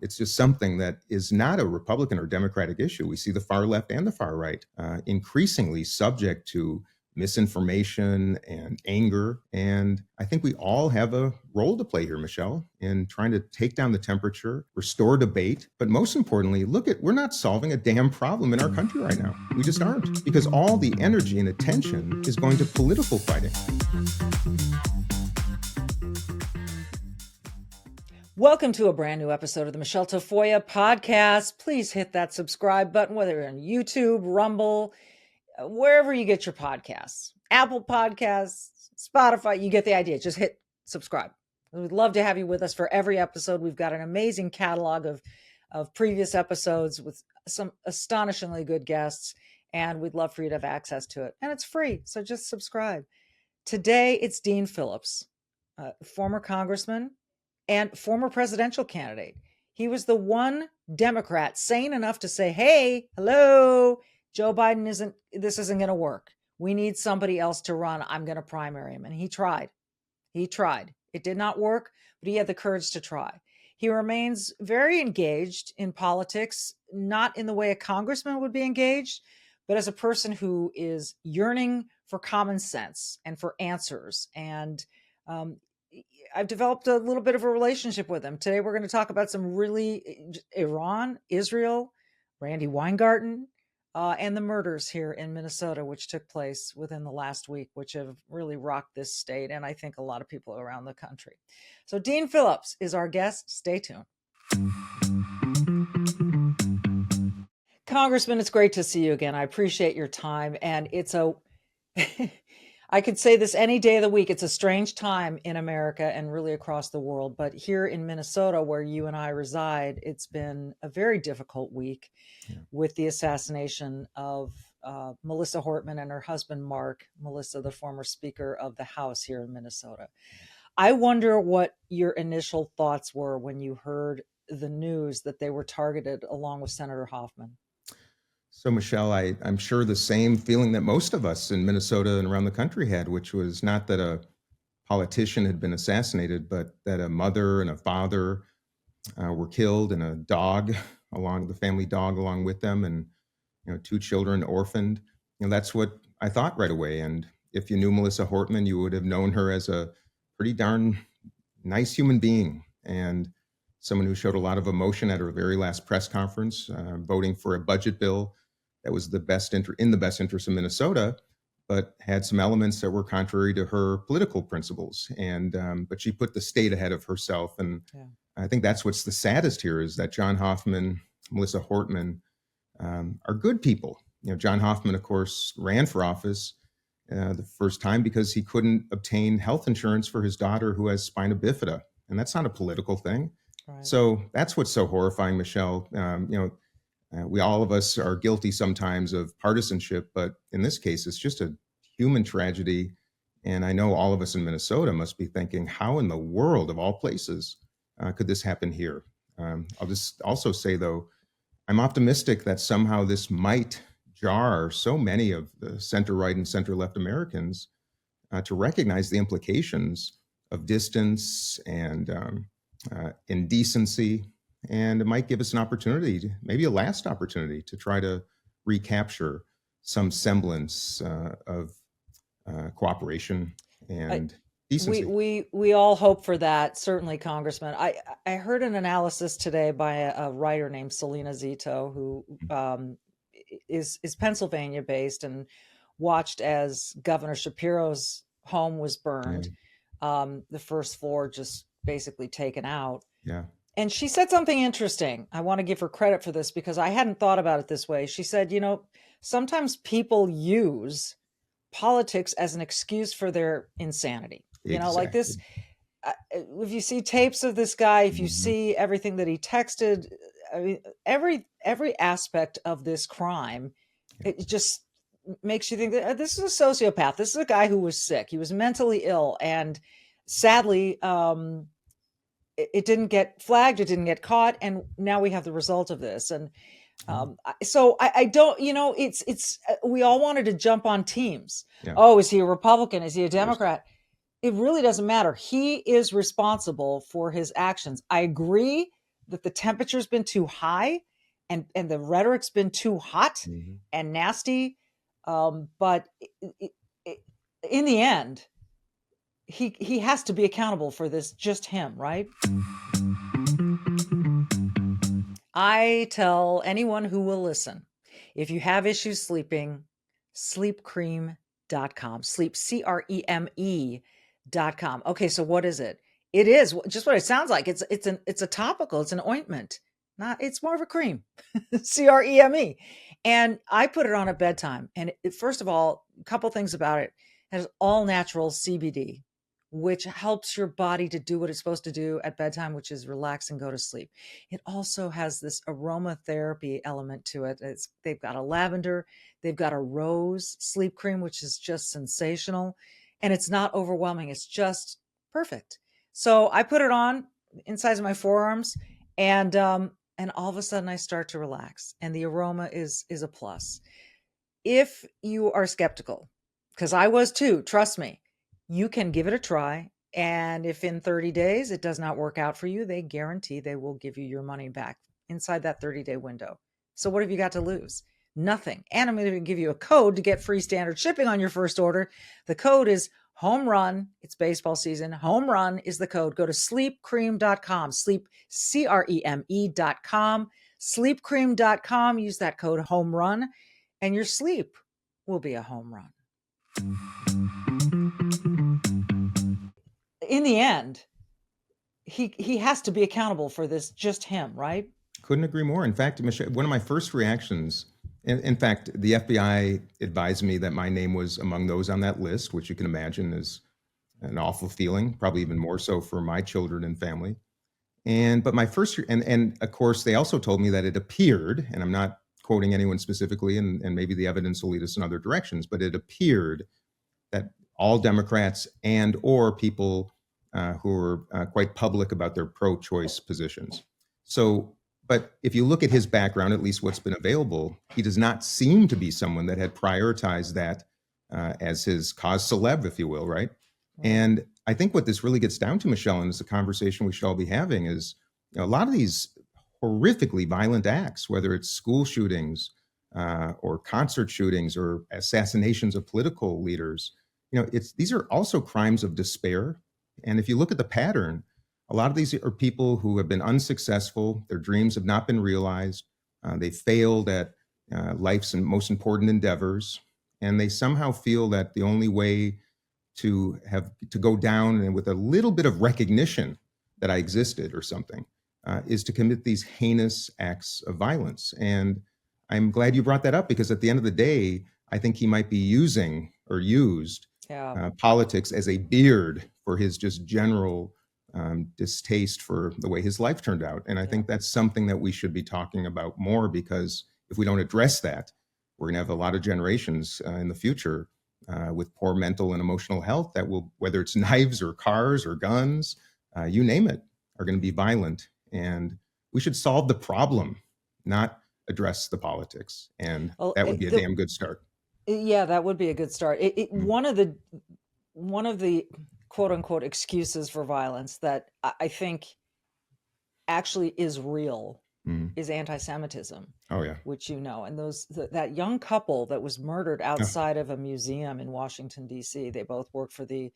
It's just something that is not a Republican or Democratic issue. We see the far left and the far right increasingly subject to misinformation and anger. And I think we all have a role to play here, Michelle, in trying to take down the temperature, restore debate. But most importantly, we're not solving a damn problem in our country right now. We just aren't, because all the energy and attention is going to political fighting. Welcome to a brand new episode of the Michele Tafoya podcast. Please hit that subscribe button, whether you're on YouTube, Rumble, wherever you get your podcasts, Apple Podcasts, Spotify, you get the idea. Just hit subscribe. We'd love to have you with us for every episode. We've got an amazing catalog of previous episodes with some astonishingly good guests, and we'd love for you to have access to it. And it's free, so just subscribe. Today, it's Dean Phillips, former congressman and former presidential candidate. He was the one Democrat sane enough to say, hey, hello, Joe Biden this isn't going to work. We need somebody else to run. I'm going to primary him. And he tried. It did not work, but he had the courage to try. He remains very engaged in politics, not in the way a congressman would be engaged, but as a person who is yearning for common sense and for answers. And I've developed a little bit of a relationship with him. Today, we're going to talk about some really Iran, Israel, Randy Weingarten, and the murders here in Minnesota, which took place within the last week, which have really rocked this state and I think a lot of people around the country. So Dean Phillips is our guest. Stay tuned. Congressman, it's great to see you again. I appreciate your time. And it's I could say this any day of the week. It's a strange time in America and really across the world. But here in Minnesota, where you and I reside, it's been a very difficult week with the assassination of Melissa Hortman and her husband, Mark. Melissa, the former Speaker of the House here in Minnesota. I wonder what your initial thoughts were when you heard the news that they were targeted along with Senator Hoffman. So, Michelle, I'm sure the same feeling that most of us in Minnesota and around the country had, which was not that a politician had been assassinated, but that a mother and a father were killed, and a dog, the family dog along with them, and 2 children orphaned. That's what I thought right away. And if you knew Melissa Hortman, you would have known her as a pretty darn nice human being, and someone who showed a lot of emotion at her very last press conference, voting for a budget bill that was in the best interest of Minnesota, but had some elements that were contrary to her political principles. And but she put the state ahead of herself. And I think that's what's the saddest here, is that John Hoffman, Melissa Hortman are good people. John Hoffman, of course, ran for office the first time because he couldn't obtain health insurance for his daughter who has spina bifida. And that's not a political thing. Right. So that's what's so horrifying, Michelle. We all of us are guilty sometimes of partisanship, but in this case, it's just a human tragedy. And I know all of us in Minnesota must be thinking, how in the world, of all places, could this happen here? I'll just also say, though, I'm optimistic that somehow this might jar so many of the center-right and center-left Americans to recognize the implications of distance and indecency. And it might give us an opportunity, maybe a last opportunity, to try to recapture some semblance of cooperation and decency. We all hope for that, certainly, Congressman. I heard an analysis today by a writer named Selena Zito, who is Pennsylvania based, and watched as Governor Shapiro's home was burned, the first floor just basically taken out. Yeah. And she said something interesting. I want to give her credit for this because I hadn't thought about it this way. She said, sometimes people use politics as an excuse for their insanity. Exactly. Like this, if you see tapes of this guy, if you see everything that he texted, I mean, every aspect of this crime, it just makes you think that this is a sociopath. This is a guy who was sick. He was mentally ill. And sadly, it didn't get flagged. It didn't get caught. And now we have the result of this. And so I don't, it's we all wanted to jump on teams. Yeah. Oh, is he a Republican? Is he a Democrat? It really doesn't matter. He is responsible for his actions. I agree that the temperature's been too high and the rhetoric's been too hot and nasty. But in the end, he has to be accountable for this, just him, right? I tell anyone who will listen, if you have issues sleeping, sleepcream.com, sleep, CREME.com. Okay, so what is it? It is just what it sounds like. It's a topical, it's an ointment. It's more of a cream, CREME. And I put it on at bedtime. And first of all, a couple things about it. It has all natural CBD, which helps your body to do what it's supposed to do at bedtime, which is relax and go to sleep. It also has this aromatherapy element to it. They've got a lavender, they've got a rose sleep cream, which is just sensational. And it's not overwhelming. It's just perfect. So I put it on inside of my forearms, and all of a sudden I start to relax, and the aroma is a plus. If you are skeptical, because I was too, trust me, you can give it a try. And if in 30 days it does not work out for you, they guarantee they will give you your money back inside that 30-day window. So what have you got to lose? Nothing. And I'm going to give you a code to get free standard shipping on your first order. The code is home run. It's baseball season. Home run is the code. Go to sleepcream.com, sleep, CREME.com, sleepcream.com. Use that code home run, and your sleep will be a home run. In the end, he has to be accountable for this, just him, right? Couldn't agree more. In fact, Michele, one of my first reactions, in fact, the FBI advised me that my name was among those on that list, which you can imagine is an awful feeling, probably even more so for my children and family. But my first, and of course, they also told me that it appeared, and I'm not quoting anyone specifically, and maybe the evidence will lead us in other directions, but it appeared that all Democrats and or people who are quite public about their pro-choice positions. So, but if you look at his background, at least what's been available, he does not seem to be someone that had prioritized that as his cause célèbre, if you will, right? And I think what this really gets down to, Michele, and it's a conversation we should all be having, is a lot of these horrifically violent acts, whether it's school shootings or concert shootings or assassinations of political leaders, these are also crimes of despair. And if you look at the pattern, a lot of these are people who have been unsuccessful. Their dreams have not been realized. They failed at life's most important endeavors. And they somehow feel that the only way to go down and with a little bit of recognition that I existed or something is to commit these heinous acts of violence. And I'm glad you brought that up, because at the end of the day, I think he might be used politics as a beard for his just general distaste for the way his life turned out. And I think that's something that we should be talking about more, because if we don't address that, we're going to have a lot of generations in the future with poor mental and emotional health that will, whether it's knives or cars or guns, you name it, are going to be violent. And we should solve the problem, not address the politics. And that would be a damn good start. Yeah, that would be a good start. One of the quote unquote excuses for violence that I think actually is real is anti-Semitism. Oh yeah. Which, and that young couple that was murdered outside of a museum in Washington, D.C., they both work for the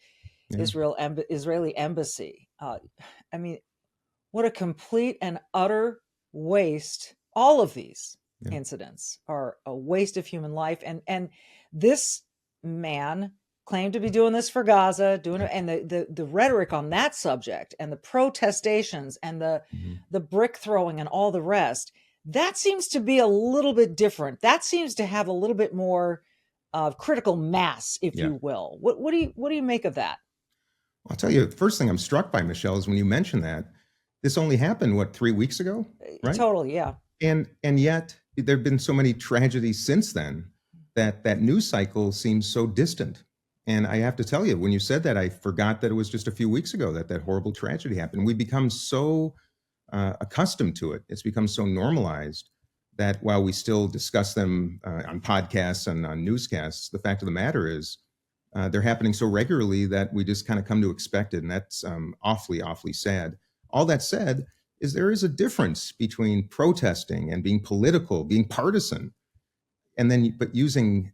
Israeli embassy. I mean, what a complete and utter waste. All of these incidents are a waste of human life. And this man claimed to be doing this for Gaza, and the rhetoric on that subject and the protestations and the brick throwing and all the rest, that seems to be a little bit different. That seems to have a little bit more of critical mass, if you will. What do you make of that? I'll tell you, the first thing I'm struck by, Michele, is when you mention that this only happened, 3 weeks ago, right? Totally, yeah. And yet there have been so many tragedies since then that news cycle seems so distant. And I have to tell you, when you said that, I forgot that it was just a few weeks ago that horrible tragedy happened. We become so accustomed to it. It's become so normalized that while we still discuss them on podcasts and on newscasts, the fact of the matter is they're happening so regularly that we just kind of come to expect it. And that's awfully, awfully sad. All that said, is there is a difference between protesting and being political, being partisan, and then but using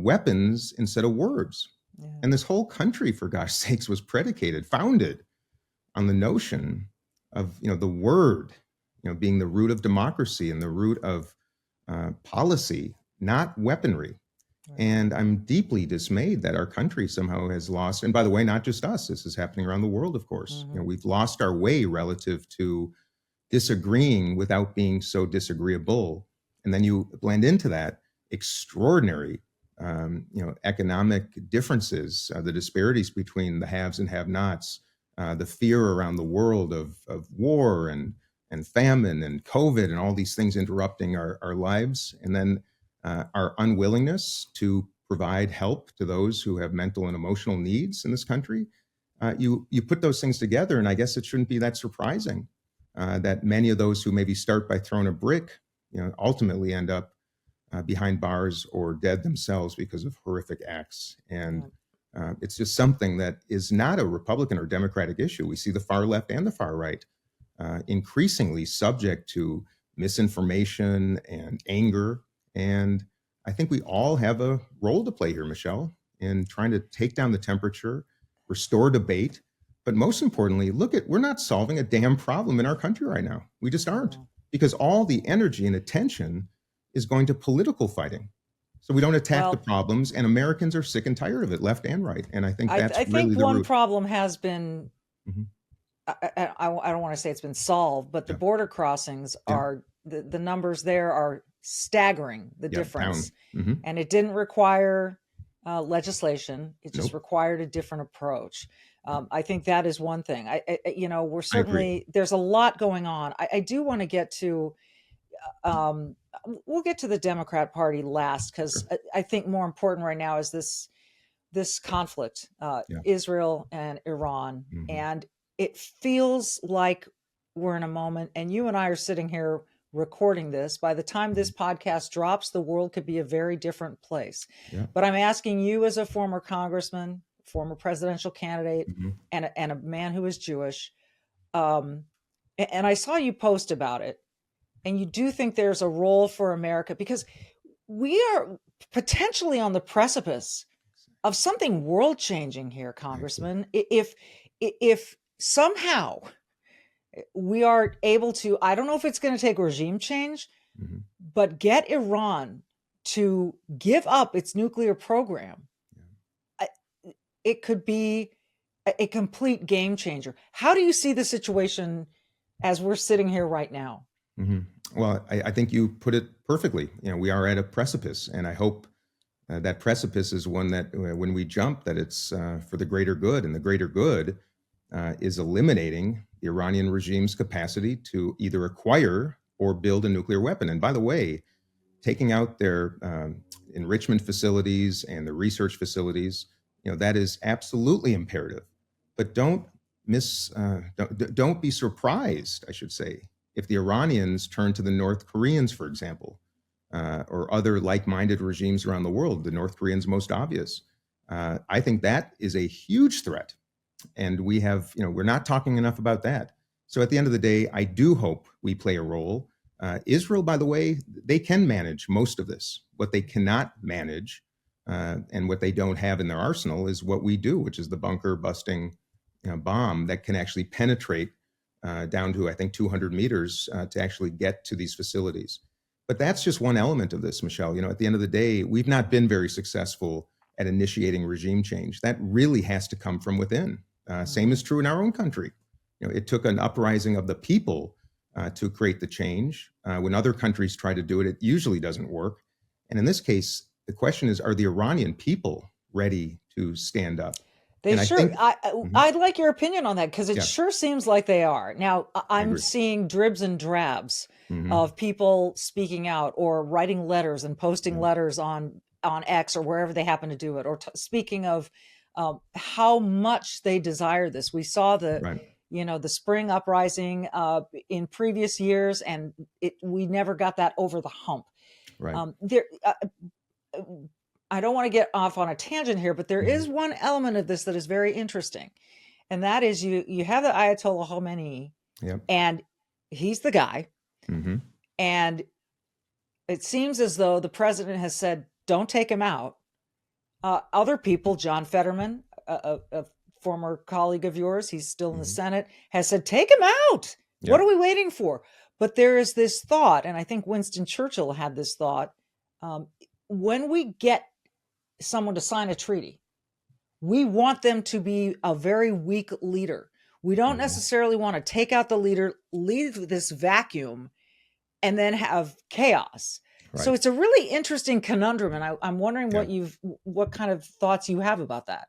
weapons instead of words. Yeah. And this whole country, for gosh sakes, was founded on the notion of the word, being the root of democracy and the root of policy, not weaponry. Right. And I'm deeply dismayed that our country somehow has lost. And by the way, not just us. This is happening around the world, of course. Mm-hmm. We've lost our way relative to disagreeing without being so disagreeable. And then you blend into that extraordinary, economic differences, the disparities between the haves and have-nots, the fear around the world of war and famine and COVID and all these things interrupting our lives, and then our unwillingness to provide help to those who have mental and emotional needs in this country. You put those things together, and I guess it shouldn't be that surprising that many of those who maybe start by throwing a brick, ultimately end up behind bars or dead themselves because of horrific acts. And it's just something that is not a Republican or Democratic issue. We see the far left and the far right increasingly subject to misinformation and anger. And I think we all have a role to play here, Michele, in trying to take down the temperature, restore debate. But most importantly, we're not solving a damn problem in our country right now. We just aren't, because all the energy and attention is going to political fighting. So we don't attack the problems, and Americans are sick and tired of it, left and right. And I think that's really the one root. problem has been, I don't want to say it's been solved, but the border crossings are, the numbers there are staggering, the difference. And it didn't require legislation. It just required a different approach. I think that is one thing. We're certainly, there's a lot going on. I do want to get to, we'll get to the Democrat Party last, because I think more important right now is this conflict, Israel and Iran. And it feels like we're in a moment, and you and I are sitting here recording this. By the time this podcast drops, the world could be a very different place. But I'm asking you, as a former congressman, former presidential candidate, and a man who is Jewish, and I saw you post about it, and you do think there's a role for America, because we are potentially on the precipice of something world-changing here, Congressman. If somehow we are able to, I don't know if it's going to take regime change, but get Iran to give up its nuclear program, it could be a complete game changer. How do you see the situation as we're sitting here right now? Well, I think you put it perfectly. We are at a precipice, and I hope that precipice is one that when we jump, that it's for the greater good, and the greater good is eliminating the Iranian regime's capacity to either acquire or build a nuclear weapon. And by the way, taking out their enrichment facilities and the research facilities, that is absolutely imperative. But don't be surprised, I should say, if the Iranians turn to the North Koreans, for example, or other like-minded regimes around the world. The North Koreans most obvious. I think that is a huge threat. And we have, we're not talking enough about that. So at the end of the day, I do hope we play a role. Israel, by the way, they can manage most of this. What they cannot manage and what they don't have in their arsenal is what we do, which is the bunker busting bomb that can actually penetrate down to, I think, 200 meters to actually get to these facilities. But that's just one element of this, Michele. At the end of the day, we've not been very successful at initiating regime change. That really has to come from within. Same is true in our own country. It took an uprising of the people to create the change. When other countries try to do it, it usually doesn't work. And in this case, the question is, are the Iranian people ready to stand up? I'd like your opinion on that, because it sure seems like they are. Now, I'm seeing dribs and drabs of people speaking out or writing letters and posting letters on X or wherever they happen to do it, or speaking of how much they desire this. We saw the spring uprising in previous years, and we never got that over the hump. I don't want to get off on a tangent here, but there is one element of this that is very interesting. And that is you have the Ayatollah Khomeini, and he's the guy. Hmm. And it seems as though the president has said, don't take him out. Other people, John Fetterman, a former colleague of yours, he's still in the Senate, has said, take him out. Yep. What are we waiting for? But there is this thought, and I think Winston Churchill had this thought, when we get someone to sign a treaty, we want them to be a very weak leader. We don't necessarily want to take out the leader, leave this vacuum, and then have chaos. Right. So it's a really interesting conundrum, and I'm wondering what kind of thoughts you have about that.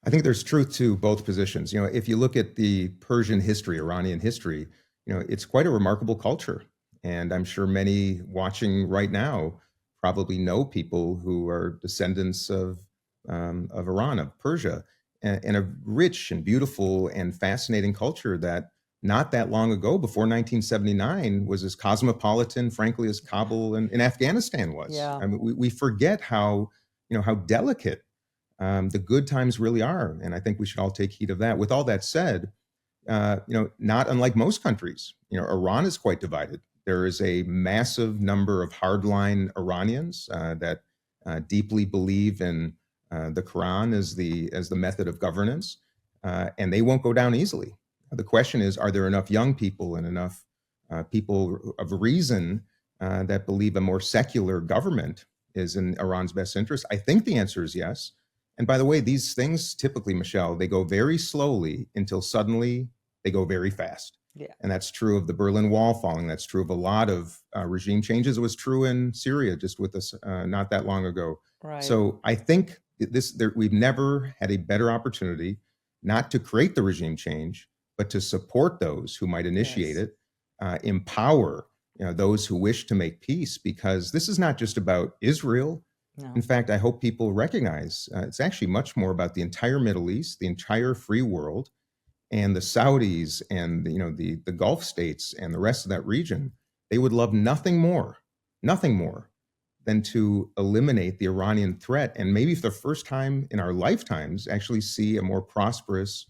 I think there's truth to both positions. If you look at the Persian history, Iranian history, it's quite a remarkable culture. And I'm sure many watching right now probably know people who are descendants of Iran, of Persia, and a rich and beautiful and fascinating culture that not that long ago, before 1979, was as cosmopolitan, frankly, as Kabul and Afghanistan was. Yeah. I mean, we forget how delicate the good times really are. And I think we should all take heed of that. With all that said, not unlike most countries, Iran is quite divided. There is a massive number of hardline Iranians that deeply believe in the Quran as the method of governance, and they won't go down easily. The question is, are there enough young people and enough people of reason that believe a more secular government is in Iran's best interest? I think the answer is yes. And by the way, these things typically, Michele, they go very slowly until suddenly they go very fast. Yeah. And that's true of the Berlin Wall falling. That's true of a lot of regime changes. It was true in Syria just with us not that long ago. Right. So I think we've never had a better opportunity not to create the regime change, but to support those who might initiate it, empower those who wish to make peace, because this is not just about Israel. No. In fact, I hope people recognize it's actually much more about the entire Middle East, the entire free world, and the Saudis and the Gulf states and the rest of that region. They would love nothing more than to eliminate the Iranian threat, and maybe for the first time in our lifetimes, actually see a more prosperous,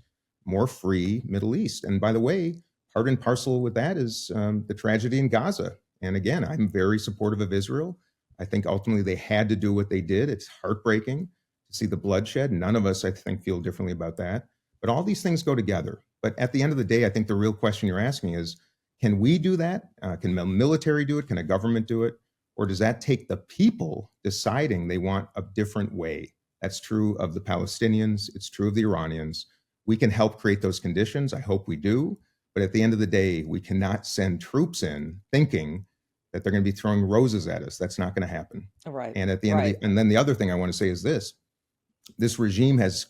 more free Middle East. And by the way, part and parcel with that is the tragedy in Gaza. And again, I'm very supportive of Israel. I think ultimately they had to do what they did. It's heartbreaking to see the bloodshed. None of us, I think, feel differently about that. But all these things go together. But at the end of the day, I think the real question you're asking is, can we do that? Can the military do it? Can a government do it? Or does that take the people deciding they want a different way? That's true of the Palestinians. It's true of the Iranians. We can help create those conditions. I hope we do. But at the end of the day, we cannot send troops in thinking that they're going to be throwing roses at us. That's not going to happen. Right. And at the end and then the other thing I want to say is this regime has,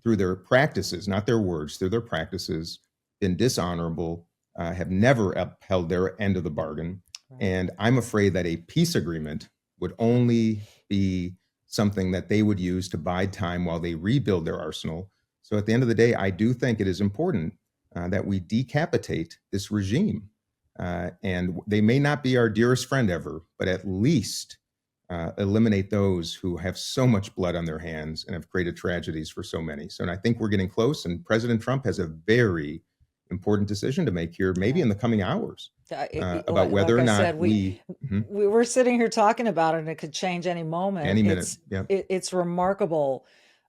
through their practices, not their words, through their practices, been dishonorable, have never upheld their end of the bargain. Right. And I'm afraid that a peace agreement would only be something that they would use to bide time while they rebuild their arsenal. So at the end of the day, I do think it is important that we decapitate this regime. And they may not be our dearest friend ever, but at least eliminate those who have so much blood on their hands and have created tragedies for so many. So and I think we're getting close, and President Trump has a very important decision to make here, maybe in the coming hours, about whether or not we were sitting here talking about it, and it could change any moment. Any minute. It's remarkable.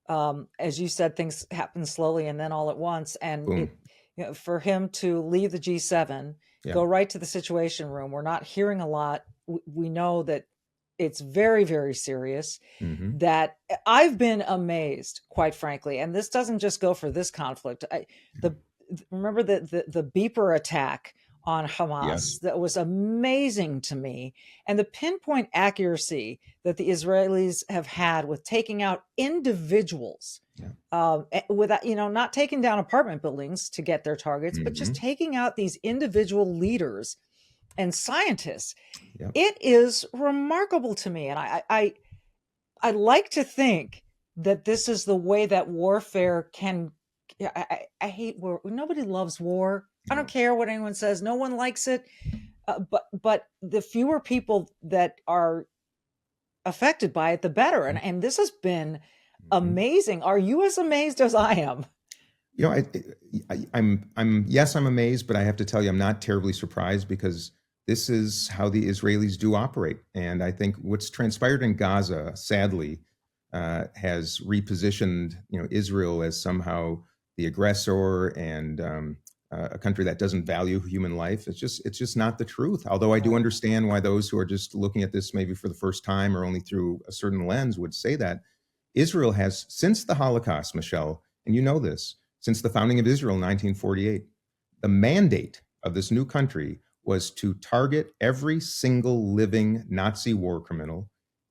As you said, things happen slowly and then all at once. And for him to leave the G7, go right to the Situation Room, we're not hearing a lot. We know that it's very, very serious. That I've been amazed, quite frankly. And this doesn't just go for this conflict. Remember the beeper attack on Hamas? That was amazing to me. And the pinpoint accuracy that the Israelis have had with taking out individuals, without, not taking down apartment buildings to get their targets, but just taking out these individual leaders and scientists. It is remarkable to me. And I like to think that this is the way that warfare can. I hate war. Nobody loves war. I don't care what anyone says. No one likes it. But the fewer people that are affected by it, the better. And this has been amazing. Are you as amazed as I am? You know, I'm amazed, but I have to tell you, I'm not terribly surprised because this is how the Israelis do operate. And I think what's transpired in Gaza, sadly, has repositioned, Israel as somehow the aggressor and a country that doesn't value human life. It's just not the truth. Although I do Right. understand why those who are just looking at this maybe for the first time or only through a certain lens would say that. Israel has, since the Holocaust, Michelle, and you know this, since the founding of Israel in 1948, the mandate of this new country was to target every single living Nazi war criminal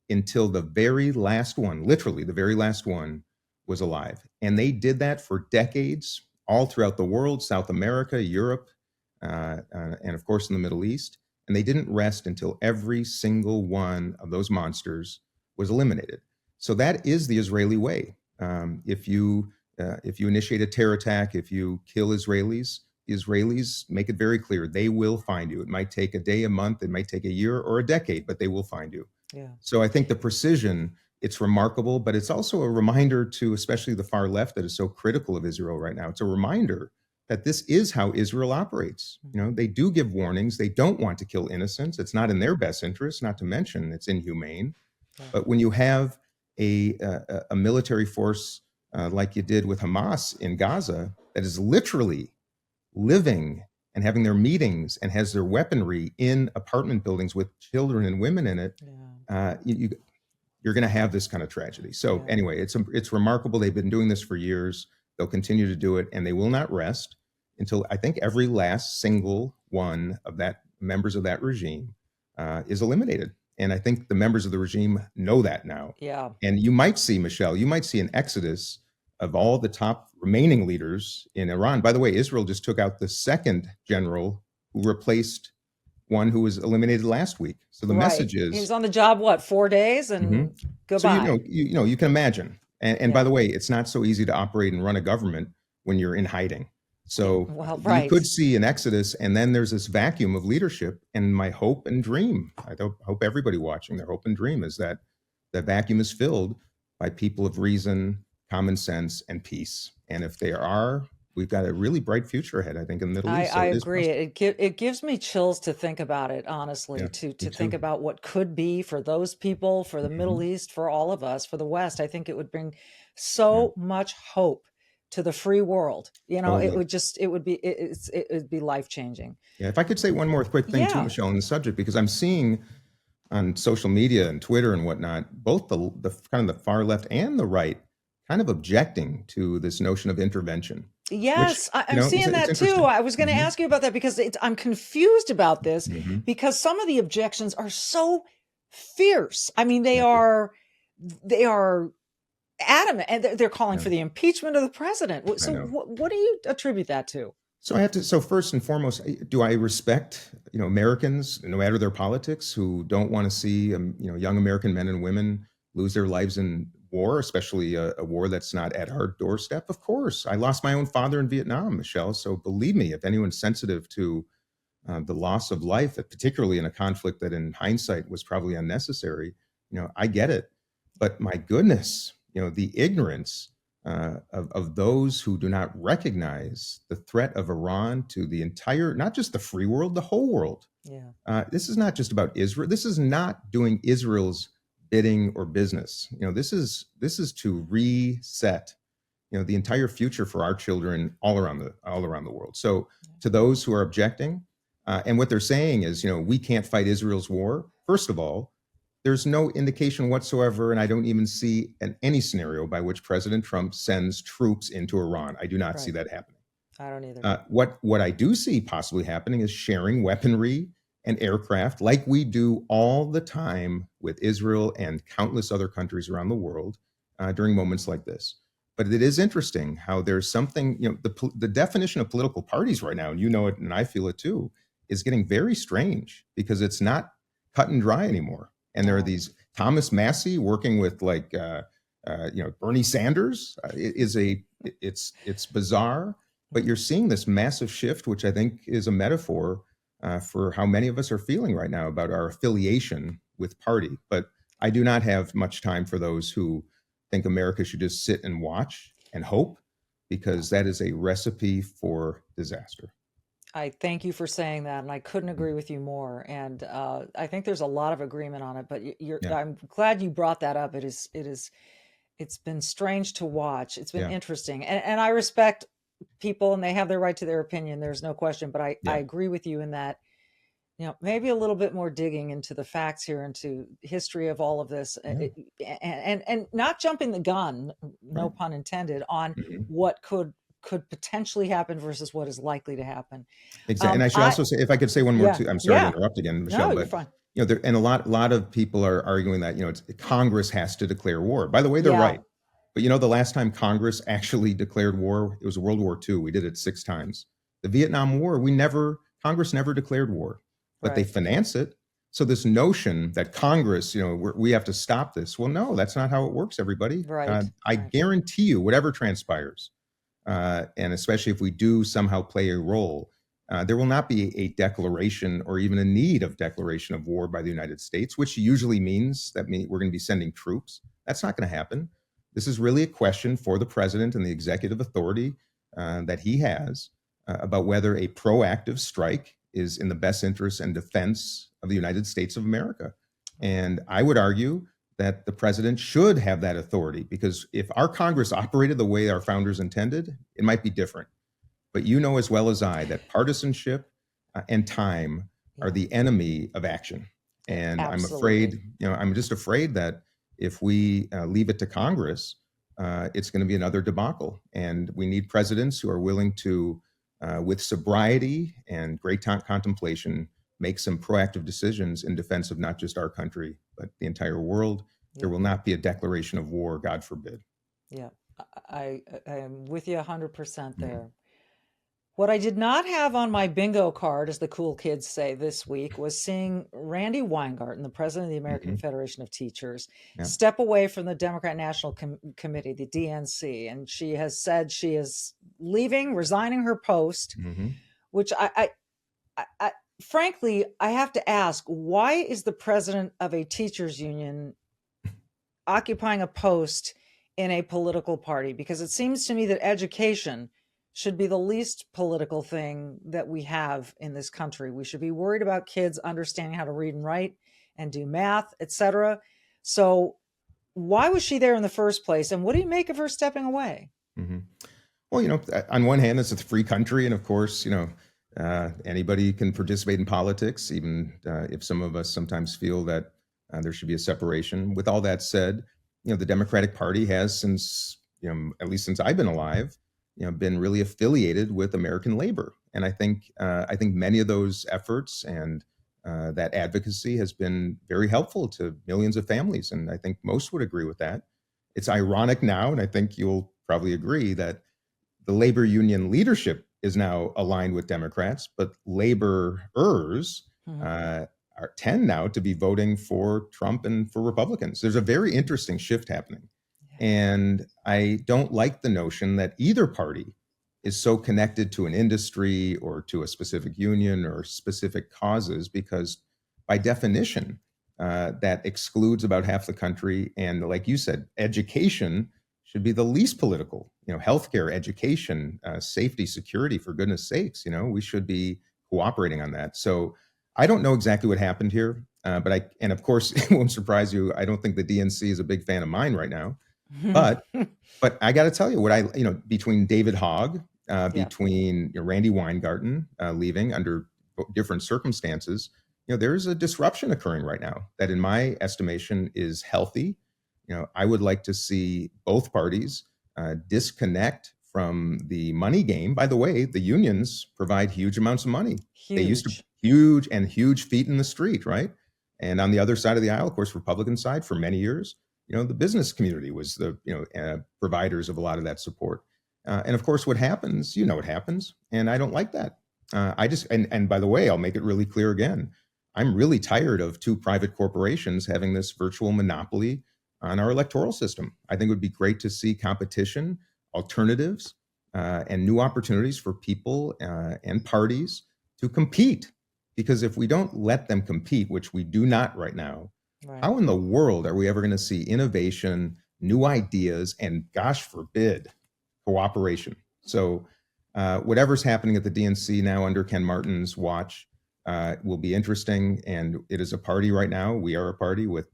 until the very last one, literally the very last one, was alive. And they did that for decades, all throughout the world, South America, Europe, and of course in the Middle East. And they didn't rest until every single one of those monsters was eliminated. So that is the Israeli way. If you initiate a terror attack, if you kill Israelis, the Israelis make it very clear they will find you. It might take a day, a month, it might take a year or a decade, but they will find you. Yeah. So I think the precision, it's remarkable, but it's also a reminder to especially the far left that is so critical of Israel right now. It's a reminder that this is how Israel operates. They do give warnings. They don't want to kill innocents. It's not in their best interest, not to mention it's inhumane. Yeah. But when you have a military force like you did with Hamas in Gaza that is literally living and having their meetings and has their weaponry in apartment buildings with children and women in it, Yeah. you're going to have this kind of tragedy. So Yeah. anyway, it's remarkable. They've been doing this for years. They'll continue to do it, and they will not rest until I think every last single one of that members of that regime is eliminated. And I think the members of the regime know that now. Yeah. And you might see, Michelle, you might see an exodus of all the top remaining leaders in Iran. By the way, Israel just took out the second general who replaced one who was eliminated last week. So the Right. message He was is, on the job, what, 4 days and Mhm. So goodbye. you can imagine. And Yeah. by the way, it's not so easy to operate and run a government when you're in hiding. So Well, you right. could see an exodus, and then there's this vacuum of leadership. And my hope and dream, hope everybody watching, their hope and dream is that the vacuum is filled by people of reason, common sense, and peace. And if they are, we've got a really bright future ahead, I think, in the Middle East. So I it is agree. possible. It gives me chills to think about it, honestly, Yeah, to me think too. about what could be for those people, for the Middle Mhm. East, for all of us, for the West. I think it would bring Yeah, so much hope to the free world. totally. It would be life changing. Yeah, if I could say one more quick thing too, Yeah. Michelle, on the subject, because I'm seeing on social media and Twitter and whatnot, both the kind of the far left and the right kind of objecting to this notion of intervention, which, Yes, I'm it's seeing it's that too. interesting. I was going to Mhm, ask you about that because I'm confused about this mhm. because some of the objections are so fierce. I mean, Yeah, they are adamant, and they're calling yeah, for the impeachment of the president. I So know. what do you attribute that to? So first and foremost, do I respect, Americans, no matter their politics, who don't want to see, young American men and women lose their lives in war, especially a war that's not at our doorstep? Of course. I lost my own father in Vietnam, Michelle. So believe me, if anyone's sensitive to the loss of life, particularly in a conflict that in hindsight was probably unnecessary, I get it. But my goodness, the ignorance of those who do not recognize the threat of Iran to the entire, not just the free world, the whole world. Yeah. This is not just about Israel. This is not doing Israel's bidding or business. This is to reset, the entire future for our children all around the world. So to those who are objecting, and what they're saying is, we can't fight Israel's war. First of all, there's no indication whatsoever, and I don't even see any scenario by which President Trump sends troops into Iran. I do not see Right. that happening. I don't either. What I do see possibly happening is sharing weaponry and aircraft like we do all the time with Israel and countless other countries around the world during moments like this. But it is interesting how there's something, the definition of political parties right now, and you know it and I feel it too, is getting very strange because it's not cut and dry anymore. And there are No. these Thomas Massey working with Bernie Sanders. It's bizarre, but you're seeing this massive shift, which I think is a metaphor for how many of us are feeling right now about our affiliation with party. But I do not have much time for those who think America should just sit and watch and hope. because that is a recipe for disaster. I thank you for saying that, and I couldn't agree with you more. And I think there's a lot of agreement on it. But Yeah, I'm glad you brought that up. It's been strange to watch. It's been yeah, interesting, and I respect people, and they have their right to their opinion. There's no question. But I yeah, agree with you in that, maybe a little bit more digging into the facts here, into history of all of this, yeah. and not jumping the gun, no Right. pun intended, on Mhm. what could potentially happen versus what is likely to happen. Exactly. And I should I also say, if I could say one more Yeah, too, I'm sorry to yeah. interrupt again, No, Michelle, you're but fine. there and a lot of people are arguing that Congress has to declare war. By the way, they're Yeah, right. But the last time Congress actually declared war, it was World War II. We did it 6 times. The Vietnam War, Congress never declared war, but they right, finance it. So this notion that Congress, we have to stop this. Well, no, that's not how it works, everybody. right, I right. guarantee you, whatever transpires, and especially if we do somehow play a role, there will not be a declaration or even a need of declaration of war by the United States, which usually means that we're going to be sending troops. That's not going to happen. This is really a question for the president and the executive authority that he has about whether a proactive strike is in the best interest and defense of the United States of America. And I would argue that the president should have that authority, because if our Congress operated the way our founders intended, it might be different. But you know as well as I that partisanship and time are Yeah, the enemy of action. And I'm afraid, absolutely. I'm just afraid that if we leave it to Congress, it's going to be another debacle. And we need presidents who are willing to, with sobriety and great contemplation, make some proactive decisions in defense of not just our country, but the entire world. There Yeah, will not be a declaration of war, God forbid. yeah. I am with you 100% Mhm. there. What I did not have on my bingo card, as the cool kids say, this week was seeing Randy Weingarten, the president of the American Mhm. Federation of Teachers, Yeah. step away from the Democrat National Committee, the DNC. And she has said she is leaving, resigning her post, Mhm. which I frankly, I have to ask, why is the president of a teachers union occupying a post in a political party? Because it seems to me that education should be the least political thing that we have in this country. We should be worried about kids understanding how to read and write and do math, etc. So why was she there in the first place? And what do you make of her stepping away? Mhm. Well, on one hand, it's a free country, and of course, anybody can participate in politics, even if some of us sometimes feel that there should be a separation. With all that said, the Democratic Party has, since at least since I've been alive, been really affiliated with American labor, and I think many of those efforts and that advocacy has been very helpful to millions of families, and I think most would agree with that. It's ironic now, and I think you'll probably agree that the labor union leadership is now aligned with Democrats, but laborers Mhm. uh, tend now to be voting for Trump and for Republicans. There's a very interesting shift happening. Yeah. And I don't like the notion that either party is so connected to an industry or to a specific union or specific causes, because by definition, that excludes about half the country. And like you said, education should be the least political. Healthcare, education, safety, security. For goodness sakes, we should be cooperating on that. So I don't know exactly what happened here, and of course, it won't surprise you. I don't think the DNC is a big fan of mine right now. But but I got to tell you what between David Hogg, Yeah. between Randy Weingarten leaving under different circumstances, there's a disruption occurring right now that, in my estimation, is healthy. I would like to see both parties disconnect from the money game. By the way, the unions provide huge amounts of money. They used to Huge. huge feet in the street, right? And on the other side of the aisle, of course, Republican side, for many years, the business community was the providers of a lot of that support. And of course, what happens, what happens, and I don't like that. I just and by the way, I'll make it really clear again. I'm really tired of two private corporations having this virtual monopoly on our electoral system. I think it would be great to see competition, alternatives, and new opportunities for people and parties to compete. Because if we don't let them compete, which we do not right now, Right. how in the world are we ever going to see innovation, new ideas, and gosh forbid, cooperation. So whatever's happening at the DNC now under Ken Martin's watch will be interesting. And it is a party right now. We are a party with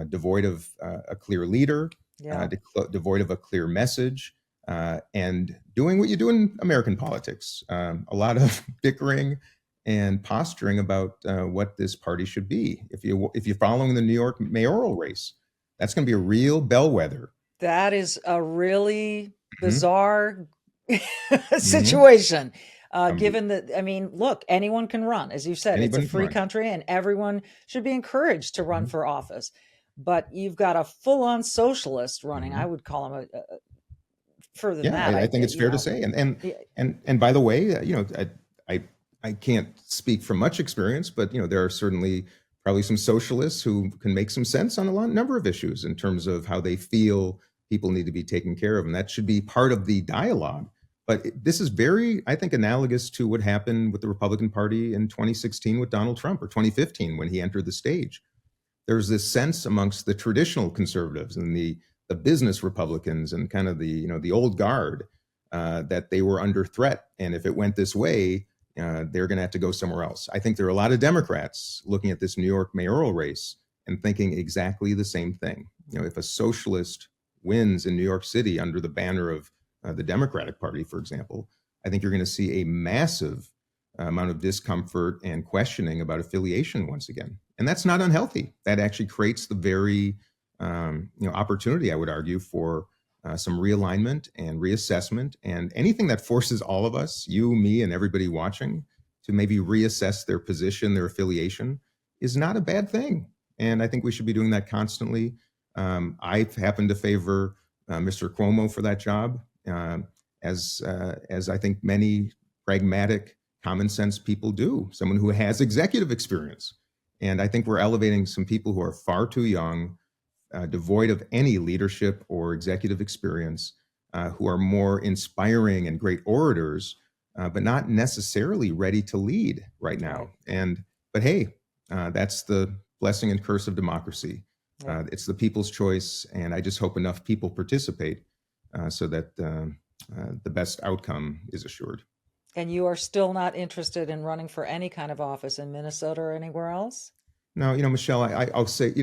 devoid of a clear leader, devoid of a clear message, and doing what you do in American politics. A lot of bickering and posturing about what this party should be. If you're following the New York mayoral race, that's going to be a real bellwether. That is a really bizarre situation. Given that, I mean, look, anyone can run. As you said, it's a free country and everyone should be encouraged to run for office. But you've got a full-on socialist running. I would call him a further than that. I think it's fair to say. And by the way, I can't speak from much experience, but there are certainly probably some socialists who can make some sense on a number of issues in terms of how they feel people need to be taken care of, and that should be part of the dialogue. But this is very, I think, analogous to what happened with the Republican Party in 2016 with Donald Trump, or 2015 when he entered the stage. There's this sense amongst the traditional conservatives and the business Republicans and kind of the old guard that they were under threat, and if it went this way, they're going to have to go somewhere else. I think there are a lot of Democrats looking at this New York mayoral race and thinking exactly the same thing. If a socialist wins in New York City under the banner of the Democratic Party, for example, I think you're going to see a massive amount of discomfort and questioning about affiliation once again. And that's not unhealthy. That actually creates the very opportunity, I would argue, for some realignment and reassessment, and anything that forces all of us, you, me, and everybody watching, to maybe reassess their position, their affiliation, is not a bad thing. And I think we should be doing that constantly. I happen to favor Mr. Cuomo for that job, as I think many pragmatic, common sense people do, someone who has executive experience. And I think we're elevating some people who are far too young, devoid of any leadership or executive experience, who are more inspiring and great orators, but not necessarily ready to lead right now. But hey, that's the blessing and curse of democracy. It's the people's choice, and I just hope enough people participate so that the best outcome is assured. And you are still not interested in running for any kind of office in Minnesota or anywhere else? No, Michelle, I'll say,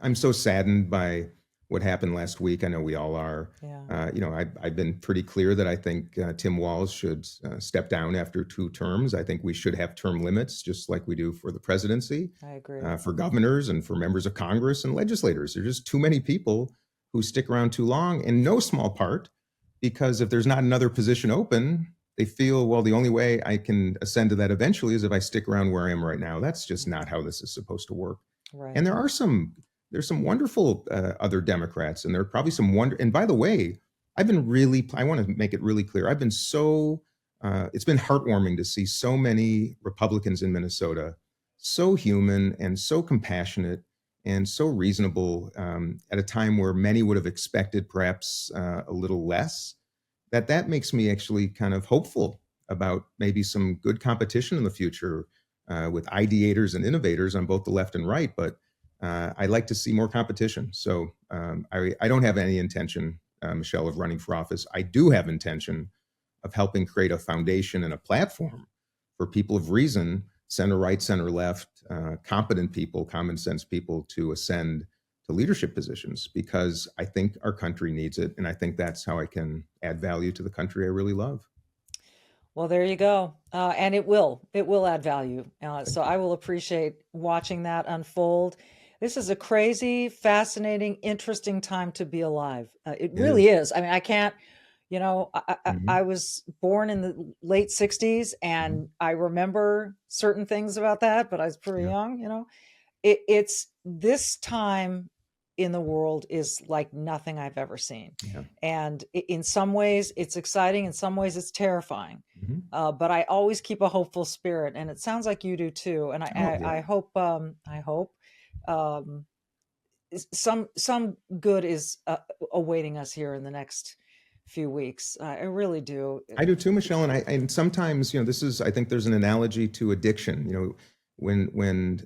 I'm so saddened by what happened last week. I know we all are. Yeah. I've been pretty clear that I think Tim Walz should step down after 2 terms. I think we should have term limits, just like we do for the presidency. I agree. For governors and for members of Congress and legislators. There's just too many people who stick around too long, in no small part because if there's not another position open, they feel, well, the only way I can ascend to that eventually is if I stick around where I am right now. That's just not how this is supposed to work. Right. And there's some wonderful other Democrats, and there are probably some and by the way, I want to make it really clear. I've been it's been heartwarming to see so many Republicans in Minnesota, so human and so compassionate and so reasonable at a time where many would have expected perhaps a little less. That makes me actually kind of hopeful about maybe some good competition in the future with ideators and innovators on both the left and right. But I'd like to see more competition. So I don't have any intention, Michelle, of running for office. I do have intention of helping create a foundation and a platform for people of reason, center right, center left, competent people, common sense people to ascend to leadership positions, because I think our country needs it. And I think that's how I can add value to the country I really love. Well, there you go. And it will add value. So I will appreciate watching that unfold. This is a crazy, fascinating, interesting time to be alive. It really is. I mean, I can't, I was born in the late 60s and I remember certain things about that, but I was pretty young, it's this time in the world is like nothing I've ever seen. Yeah. And in some ways it's exciting. In some ways it's terrifying. But I always keep a hopeful spirit, and it sounds like you do too. And I hope some good is awaiting us here in the next few weeks. I really do. I do too, Michelle. And sometimes, I think there's an analogy to addiction, when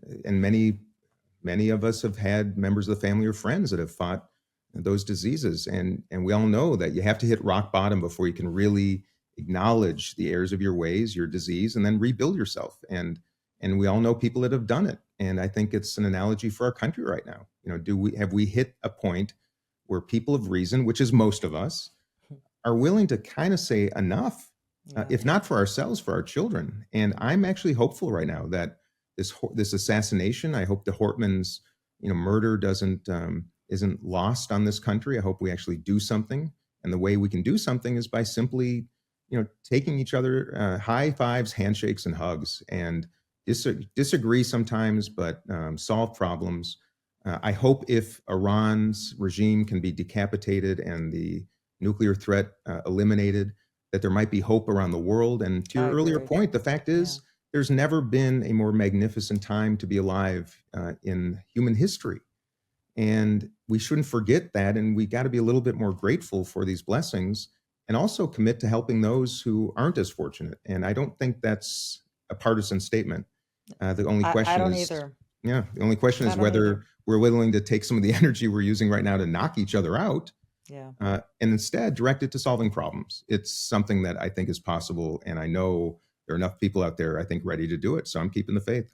many of us have had members of the family or friends that have fought those diseases. And we all know that you have to hit rock bottom before you can really acknowledge the errors of your ways, your disease, and then rebuild yourself. And we all know people that have done it. And I think it's an analogy for our country right now. Have we hit a point where people of reason, which is most of us, are willing to kind of say enough, if not for ourselves, for our children? And I'm actually hopeful right now that this assassination, I hope the Hortman's murder isn't lost on this country. I hope we actually do something. And the way we can do something is by simply, taking each other, high fives, handshakes, and hugs, and disagree sometimes, but solve problems. I hope if Iran's regime can be decapitated and the nuclear threat eliminated, that there might be hope around the world. And to your earlier point, the fact is, there's never been a more magnificent time to be alive in human history. And we shouldn't forget that. And we got to be a little bit more grateful for these blessings, and also commit to helping those who aren't as fortunate. And I don't think that's a partisan statement. The only question I don't is, either. Yeah, the only question is whether we're willing to take some of the energy we're using right now to knock each other out, and instead direct it to solving problems. It's something that I think is possible. And I know there are enough people out there, I think, ready to do it. So I'm keeping the faith.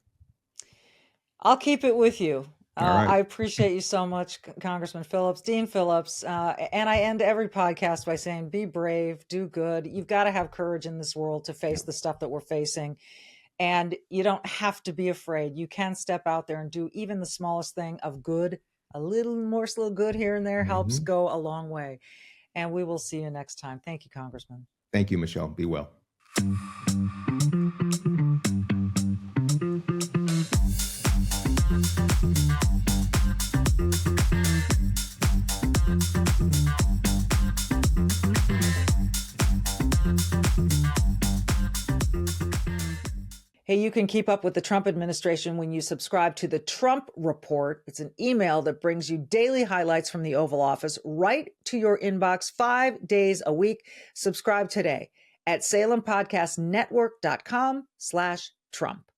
I'll keep it with you. All right. I appreciate you so much, Congressman Phillips, Dean Phillips. And I end every podcast by saying, be brave, do good. You've got to have courage in this world to face the stuff that we're facing. And you don't have to be afraid. You can step out there and do even the smallest thing of good. A little morsel of good here and there helps go a long way. And we will see you next time. Thank you, Congressman. Thank you, Michelle. Be well. Hey, you can keep up with the Trump administration when you subscribe to the Trump Report. It's an email that brings you daily highlights from the Oval Office right to your inbox 5 days a week. Subscribe today at SalemPodcastNetwork.com/Trump.